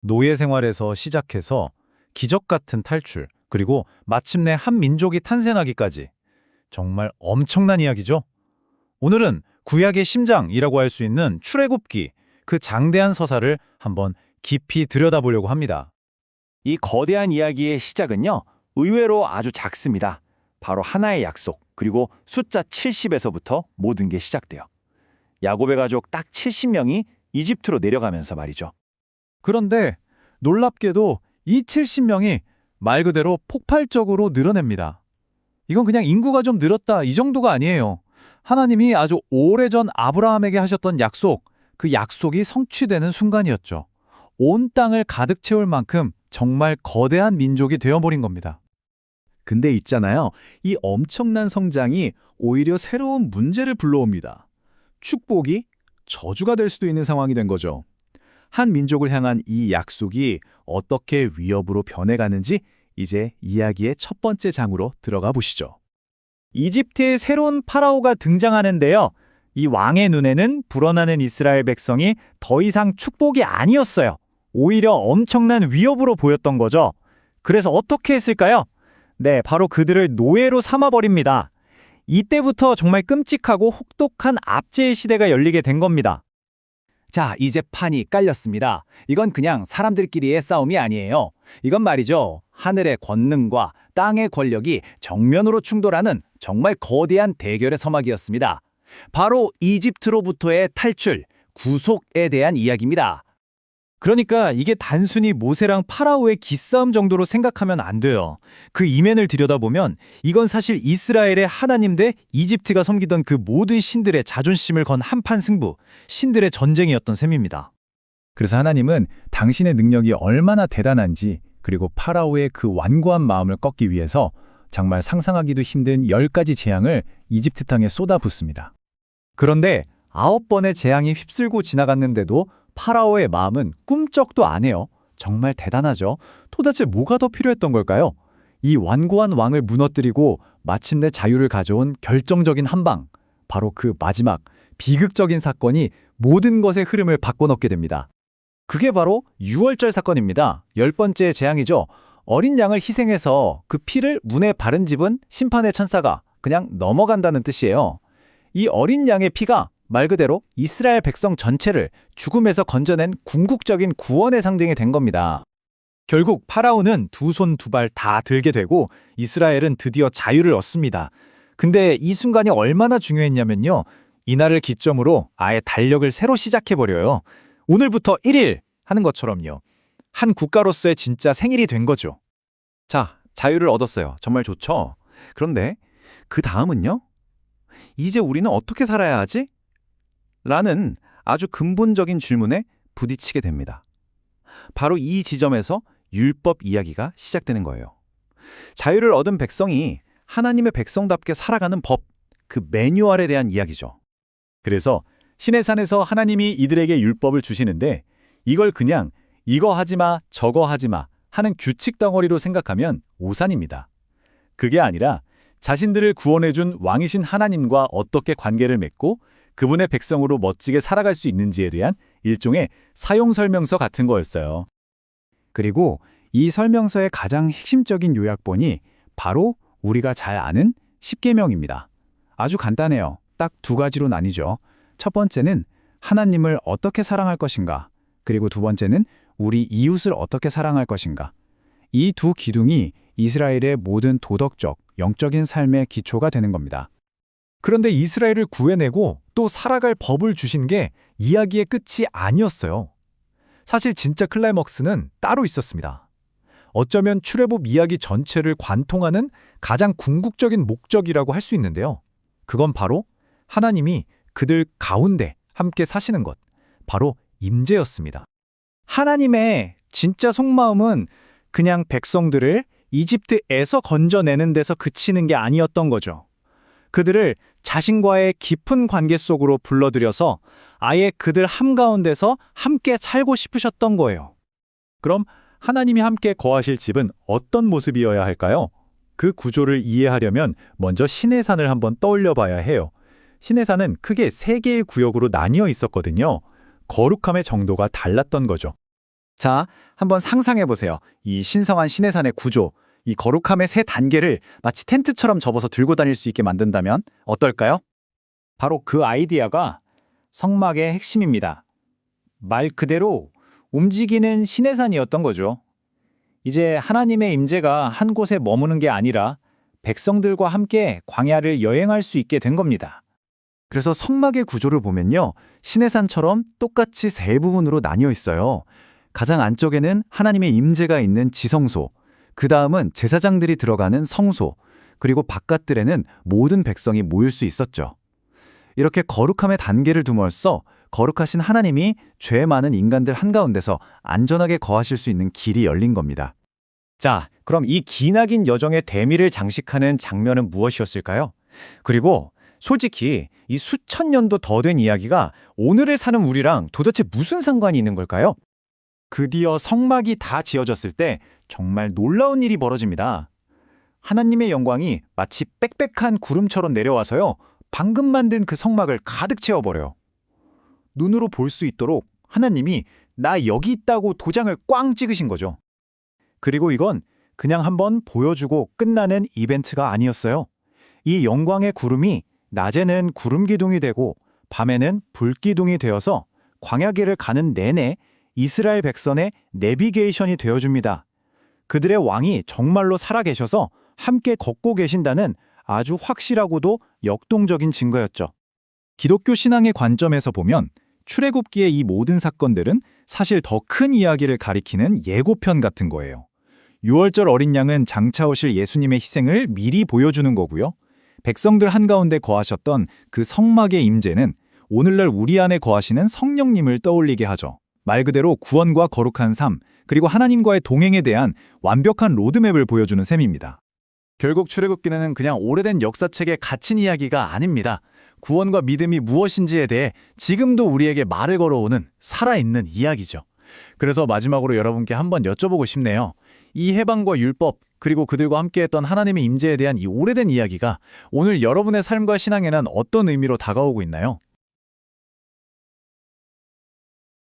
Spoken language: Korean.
노예 생활에서 시작해서 기적 같은 탈출, 그리고 마침내 한 민족이 탄생하기까지 정말 엄청난 이야기죠. 오늘은 구약의 심장이라고 할 수 있는 출애굽기, 그 장대한 서사를 한번 깊이 들여다보려고 합니다. 이 거대한 이야기의 시작은요, 의외로 아주 작습니다. 바로 하나의 약속, 그리고 숫자 70에서부터 모든 게 시작돼요. 야곱의 가족 딱 70명이 이집트로 내려가면서 말이죠. 그런데 놀랍게도 이 70명이 말 그대로 폭발적으로 늘어납니다. 이건 그냥 인구가 좀 늘었다 이 정도가 아니에요. 하나님이 아주 오래전 아브라함에게 하셨던 약속, 그 약속이 성취되는 순간이었죠. 온 땅을 가득 채울 만큼 정말 거대한 민족이 되어버린 겁니다. 근데 있잖아요. 이 엄청난 성장이 오히려 새로운 문제를 불러옵니다. 축복이 저주가 될 수도 있는 상황이 된 거죠. 한 민족을 향한 이 약속이 어떻게 위협으로 변해가는지 이제 이야기의 첫 번째 장으로 들어가 보시죠. 이집트의 새로운 파라오가 등장하는데요. 이 왕의 눈에는 불어나는 이스라엘 백성이 더 이상 축복이 아니었어요. 오히려 엄청난 위협으로 보였던 거죠. 그래서 어떻게 했을까요? 네, 바로 그들을 노예로 삼아버립니다. 이때부터 정말 끔찍하고 혹독한 압제의 시대가 열리게 된 겁니다. 자, 이제 판이 깔렸습니다. 이건 그냥 사람들끼리의 싸움이 아니에요. 이건 말이죠. 하늘의 권능과 땅의 권력이 정면으로 충돌하는 정말 거대한 대결의 서막이었습니다. 바로 이집트로부터의 탈출, 구속에 대한 이야기입니다. 그러니까 이게 단순히 모세랑 파라오의 기싸움 정도로 생각하면 안 돼요. 그 이면을 들여다보면 이건 사실 이스라엘의 하나님 대 이집트가 섬기던 그 모든 신들의 자존심을 건 한판 승부, 신들의 전쟁이었던 셈입니다. 그래서 하나님은 당신의 능력이 얼마나 대단한지, 그리고 파라오의 그 완고한 마음을 꺾기 위해서 정말 상상하기도 힘든 10가지 재앙을 이집트 땅에 쏟아붓습니다. 그런데 9번의 재앙이 휩쓸고 지나갔는데도 파라오의 마음은 꿈쩍도 안 해요. 정말 대단하죠. 도대체 뭐가 더 필요했던 걸까요? 이 완고한 왕을 무너뜨리고 마침내 자유를 가져온 결정적인 한방, 바로 그 마지막 비극적인 사건이 모든 것의 흐름을 바꿔놓게 됩니다. 그게 바로 유월절 사건입니다. 10번째 재앙이죠. 어린 양을 희생해서 그 피를 문에 바른 집은 심판의 천사가 그냥 넘어간다는 뜻이에요. 이 어린 양의 피가 말 그대로 이스라엘 백성 전체를 죽음에서 건져낸 궁극적인 구원의 상징이 된 겁니다. 결국 파라오는 두 손 두 발 다 들게 되고 이스라엘은 드디어 자유를 얻습니다. 근데 이 순간이 얼마나 중요했냐면요. 이날을 기점으로 아예 달력을 새로 시작해버려요. 오늘부터 1일 하는 것처럼요. 한 국가로서의 진짜 생일이 된 거죠. 자, 자유를 얻었어요. 정말 좋죠? 그런데 그 다음은요? 이제 우리는 어떻게 살아야 하지? 라는 아주 근본적인 질문에 부딪히게 됩니다. 바로 이 지점에서 율법 이야기가 시작되는 거예요. 자유를 얻은 백성이 하나님의 백성답게 살아가는 법, 그 매뉴얼에 대한 이야기죠. 그래서 시내산에서 하나님이 이들에게 율법을 주시는데 이걸 그냥 이거 하지 마, 저거 하지 마 하는 규칙 덩어리로 생각하면 오산입니다. 그게 아니라 자신들을 구원해준 왕이신 하나님과 어떻게 관계를 맺고 그분의 백성으로 멋지게 살아갈 수 있는지에 대한 일종의 사용설명서 같은 거였어요. 그리고 이 설명서의 가장 핵심적인 요약본이 바로 우리가 잘 아는 십계명입니다. 아주 간단해요. 딱 두 가지로 나뉘죠. 첫 번째는 하나님을 어떻게 사랑할 것인가, 그리고 두 번째는 우리 이웃을 어떻게 사랑할 것인가. 이 두 기둥이 이스라엘의 모든 도덕적, 영적인 삶의 기초가 되는 겁니다. 그런데 이스라엘을 구해내고 또 살아갈 법을 주신 게 이야기의 끝이 아니었어요. 사실 진짜 클라이먹스는 따로 있었습니다. 어쩌면 출애굽 이야기 전체를 관통하는 가장 궁극적인 목적이라고 할 수 있는데요. 그건 바로 하나님이 그들 가운데 함께 사시는 것, 바로 임재였습니다. 하나님의 진짜 속마음은 그냥 백성들을 이집트에서 건져내는 데서 그치는 게 아니었던 거죠. 그들을 자신과의 깊은 관계 속으로 불러들여서 아예 그들 한가운데서 함께 살고 싶으셨던 거예요. 그럼 하나님이 함께 거하실 집은 어떤 모습이어야 할까요? 그 구조를 이해하려면 먼저 시내산을 한번 떠올려 봐야 해요. 시내산은 크게 3개의 구역으로 나뉘어 있었거든요. 거룩함의 정도가 달랐던 거죠. 자, 한번 상상해 보세요. 이 신성한 시내산의 구조, 이 거룩함의 세 단계를 마치 텐트처럼 접어서 들고 다닐 수 있게 만든다면 어떨까요? 바로 그 아이디어가 성막의 핵심입니다. 말 그대로 움직이는 시내산이었던 거죠. 이제 하나님의 임재가 한 곳에 머무는 게 아니라 백성들과 함께 광야를 여행할 수 있게 된 겁니다. 그래서 성막의 구조를 보면요. 시내산처럼 똑같이 세 부분으로 나뉘어 있어요. 가장 안쪽에는 하나님의 임재가 있는 지성소, 그 다음은 제사장들이 들어가는 성소, 그리고 바깥들에는 모든 백성이 모일 수 있었죠. 이렇게 거룩함의 단계를 둠으로써 거룩하신 하나님이 죄 많은 인간들 한가운데서 안전하게 거하실 수 있는 길이 열린 겁니다. 자, 그럼 이 기나긴 여정의 대미를 장식하는 장면은 무엇이었을까요? 그리고 솔직히 이 수천 년도 더 된 이야기가 오늘을 사는 우리랑 도대체 무슨 상관이 있는 걸까요? 드디어 성막이 다 지어졌을 때 정말 놀라운 일이 벌어집니다. 하나님의 영광이 마치 빽빽한 구름처럼 내려와서요. 방금 만든 그 성막을 가득 채워버려요. 눈으로 볼 수 있도록 하나님이 나 여기 있다고 도장을 꽝 찍으신 거죠. 그리고 이건 그냥 한번 보여주고 끝나는 이벤트가 아니었어요. 이 영광의 구름이 낮에는 구름 기둥이 되고 밤에는 불 기둥이 되어서 광야길을 가는 내내 이스라엘 백성의 내비게이션이 되어줍니다. 그들의 왕이 정말로 살아계셔서 함께 걷고 계신다는 아주 확실하고도 역동적인 증거였죠. 기독교 신앙의 관점에서 보면 출애굽기의 이 모든 사건들은 사실 더 큰 이야기를 가리키는 예고편 같은 거예요. 6월절 어린 양은 장차 오실 예수님의 희생을 미리 보여주는 거고요. 백성들 한가운데 거하셨던 그 성막의 임재는 오늘날 우리 안에 거하시는 성령님을 떠올리게 하죠. 말 그대로 구원과 거룩한 삶, 그리고 하나님과의 동행에 대한 완벽한 로드맵을 보여주는 셈입니다. 결국 출애굽기는 그냥 오래된 역사책에 갇힌 이야기가 아닙니다. 구원과 믿음이 무엇인지에 대해 지금도 우리에게 말을 걸어오는 살아있는 이야기죠. 그래서 마지막으로 여러분께 한번 여쭤보고 싶네요. 이 해방과 율법, 그리고 그들과 함께했던 하나님의 임재에 대한 이 오래된 이야기가 오늘 여러분의 삶과 신앙에는 어떤 의미로 다가오고 있나요?